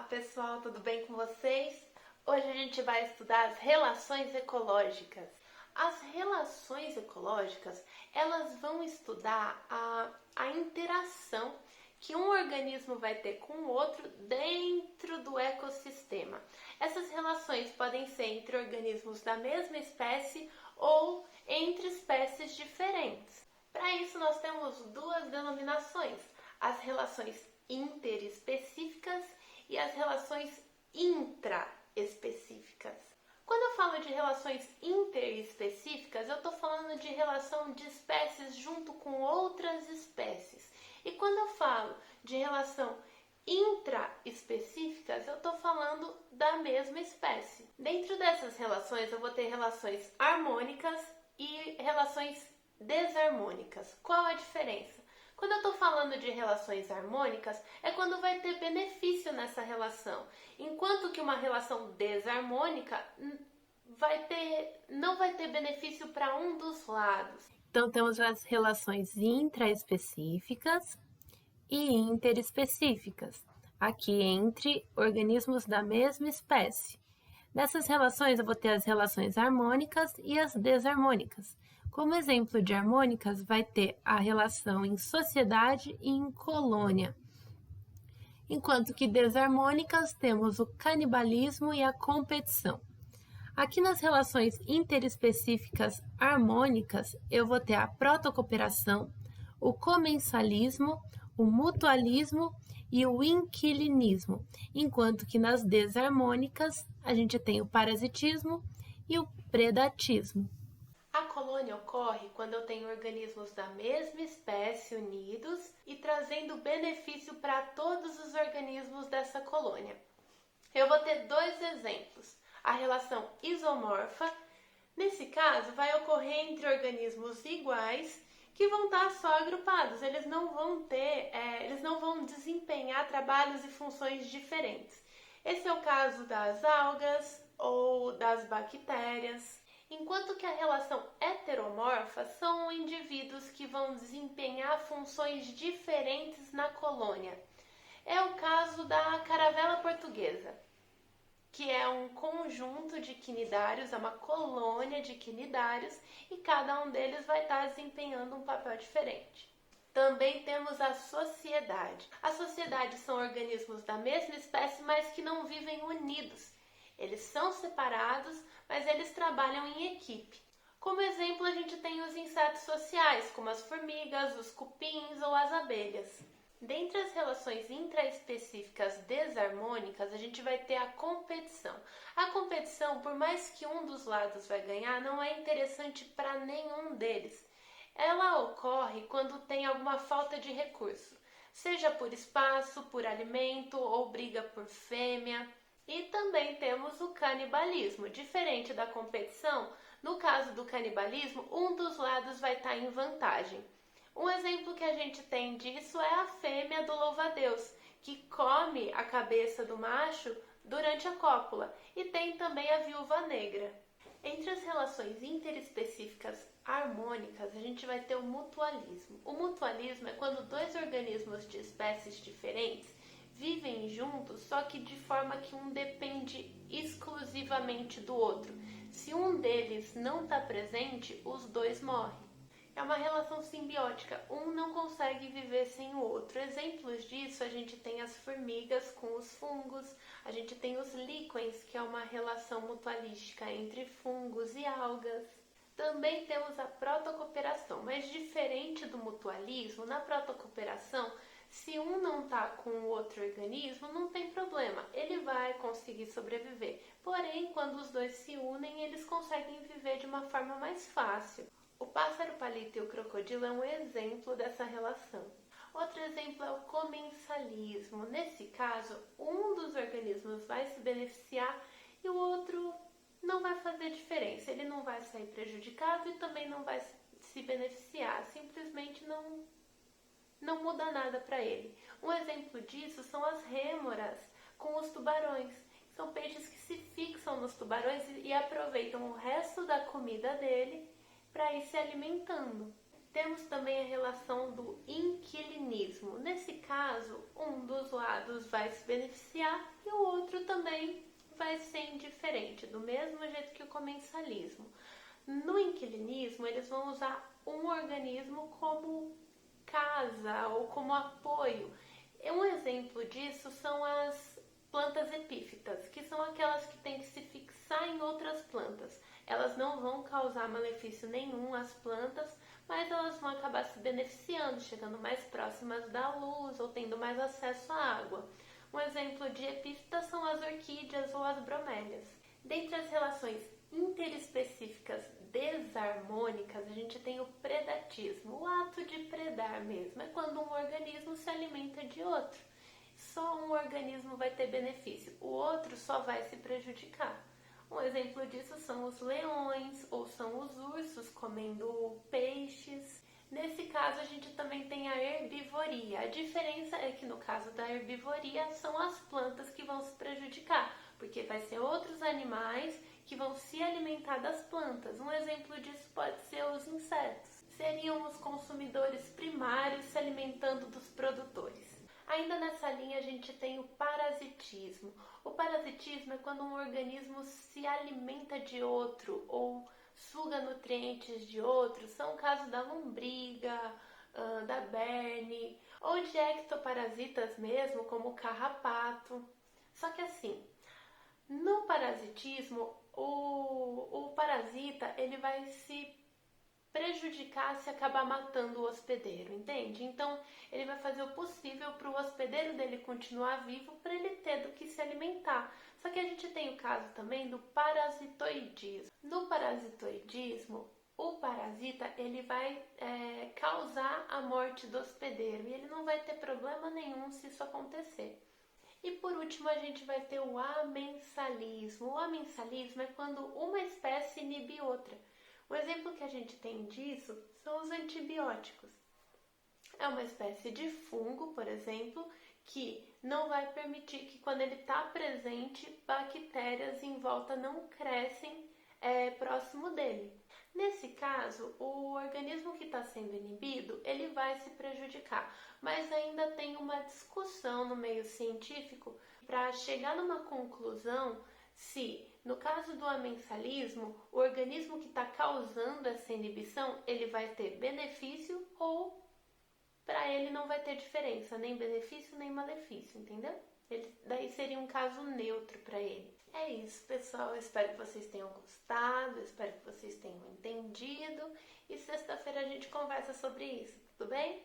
pessoal, tudo bem com vocês? Hoje a gente vai estudar as relações ecológicas. As relações ecológicas, elas vão estudar a interação que um organismo vai ter com o outro dentro do ecossistema. Essas relações podem ser entre organismos da mesma espécie ou entre espécies diferentes. Para isso, nós temos duas denominações: as relações interespecíficas e as relações intraespecíficas. Quando eu falo de relações interespecíficas, eu estou falando de relação de espécies junto com outras espécies. E quando eu falo de relação intraespecíficas, eu estou falando da mesma espécie. Dentro dessas relações, eu vou ter relações harmônicas e relações desarmônicas. Qual a diferença? Quando eu estou falando de relações harmônicas, é quando vai ter benefício nessa relação, enquanto que uma relação desarmônica não vai ter benefício para um dos lados. Então, temos as relações intraespecíficas e interespecíficas, aqui entre organismos da mesma espécie. Nessas relações, eu vou ter as relações harmônicas e as desarmônicas. Como exemplo de harmônicas, vai ter a relação em sociedade e em colônia. Enquanto que desarmônicas, temos o canibalismo e a competição. Aqui nas relações interespecíficas harmônicas, eu vou ter a protocooperação, o comensalismo, o mutualismo e o inquilinismo, enquanto que nas desarmônicas a gente tem o parasitismo e o predatismo. A colônia ocorre quando eu tenho organismos da mesma espécie unidos e trazendo benefício para todos os organismos dessa colônia. Eu vou ter dois exemplos: a relação isomorfa. Nesse caso, vai ocorrer entre organismos iguais que vão estar só agrupados. Eles não vão desempenhar trabalhos e funções diferentes. Esse é o caso das algas ou das bactérias. Enquanto que a relação heteromorfa são indivíduos que vão desempenhar funções diferentes na colônia. É o caso da caravela portuguesa, que é um conjunto de quinidários, é uma colônia de quinidários, e cada um deles vai estar desempenhando um papel diferente. Também temos a sociedade. A sociedade são organismos da mesma espécie, mas que não vivem unidos. Eles são separados, mas eles trabalham em equipe. Como exemplo, a gente tem os insetos sociais, como as formigas, os cupins ou as abelhas. Dentre as relações intraespecíficas desarmônicas, a gente vai ter a competição. A competição, por mais que um dos lados vai ganhar, não é interessante para nenhum deles. Ela ocorre quando tem alguma falta de recurso, seja por espaço, por alimento ou briga por fêmea. E também temos o canibalismo. Diferente da competição, no caso do canibalismo, um dos lados vai estar em vantagem. Um exemplo que a gente tem disso é a fêmea do louva-a-Deus, que come a cabeça do macho durante a cópula, e tem também a viúva negra. Entre as relações interespecíficas harmônicas, a gente vai ter o mutualismo. O mutualismo é quando dois organismos de espécies diferentes vivem juntos, só que de forma que um depende exclusivamente do outro. Se um deles não está presente, os dois morrem. É uma relação simbiótica, um não consegue viver sem o outro. Exemplos disso, a gente tem as formigas com os fungos, a gente tem os líquens, que é uma relação mutualística entre fungos e algas. Também temos a protocooperação, mas diferente do mutualismo, na protocooperação, se um não está com o outro organismo, não tem problema, ele vai conseguir sobreviver. Porém, quando os dois se unem, eles conseguem viver de uma forma mais fácil. O pássaro palito e o crocodilo é um exemplo dessa relação. Outro exemplo é o comensalismo. Nesse caso, um dos organismos vai se beneficiar e o outro não vai fazer diferença. Ele não vai sair prejudicado e também não vai se beneficiar. Simplesmente não muda nada para ele. Um exemplo disso são as rêmoras com os tubarões. São peixes que se fixam nos tubarões e aproveitam o resto da comida dele para ir se alimentando. Temos também a relação do inquilinismo. Nesse caso, um dos lados vai se beneficiar e o outro também vai ser indiferente, do mesmo jeito que o comensalismo. No inquilinismo, eles vão usar um organismo como casa ou como apoio. Um exemplo disso são as plantas epífitas, que são aquelas que têm que se fixar em outras plantas. Elas não vão causar malefício nenhum às plantas, mas elas vão acabar se beneficiando, chegando mais próximas da luz ou tendo mais acesso à água. Um exemplo de epífita são as orquídeas ou as bromélias. Dentre as relações interespecíficas desarmônicas, a gente tem o predatismo, o ato de predar mesmo, é quando um organismo se alimenta de outro. Só um organismo vai ter benefício, o outro só vai se prejudicar. Um exemplo disso são os leões ou são os ursos comendo peixes. Nesse caso, a gente também tem a herbivoria. A diferença é que no caso da herbivoria são as plantas que vão se prejudicar, porque vai ser outros animais que vão se alimentar das plantas. Um exemplo disso pode ser os insetos. Seriam os consumidores primários se alimentando dos produtores. Ainda nessa linha a gente tem o parasitismo. O parasitismo é quando um organismo se alimenta de outro ou suga nutrientes de outro. São casos da lombriga, da berne ou de ectoparasitas mesmo, como o carrapato. Só que assim, no parasitismo, o parasita ele vai se prejudicar se acabar matando o hospedeiro, entende? Então, ele vai fazer o possível para o hospedeiro dele continuar vivo para ele ter do que se alimentar. Só que a gente tem o caso também do parasitoidismo. No parasitoidismo, o parasita ele vai causar a morte do hospedeiro e ele não vai ter problema nenhum se isso acontecer. E por último a gente vai ter o amensalismo. O amensalismo é quando uma espécie inibe outra. O exemplo que a gente tem disso são os antibióticos. É uma espécie de fungo, por exemplo, que não vai permitir que quando ele está presente, bactérias em volta não crescem próximo dele. Nesse caso, o organismo que está sendo inibido, ele vai se prejudicar, mas ainda tem uma discussão no meio científico para chegar numa conclusão se, no caso do amensalismo, o organismo que está causando essa inibição, ele vai ter benefício ou para ele não vai ter diferença, nem benefício nem malefício, entendeu? Daí seria um caso neutro para ele. É isso, pessoal. Eu espero que vocês tenham gostado, eu espero que vocês tenham entendido. E sexta-feira a gente conversa sobre isso, tudo bem?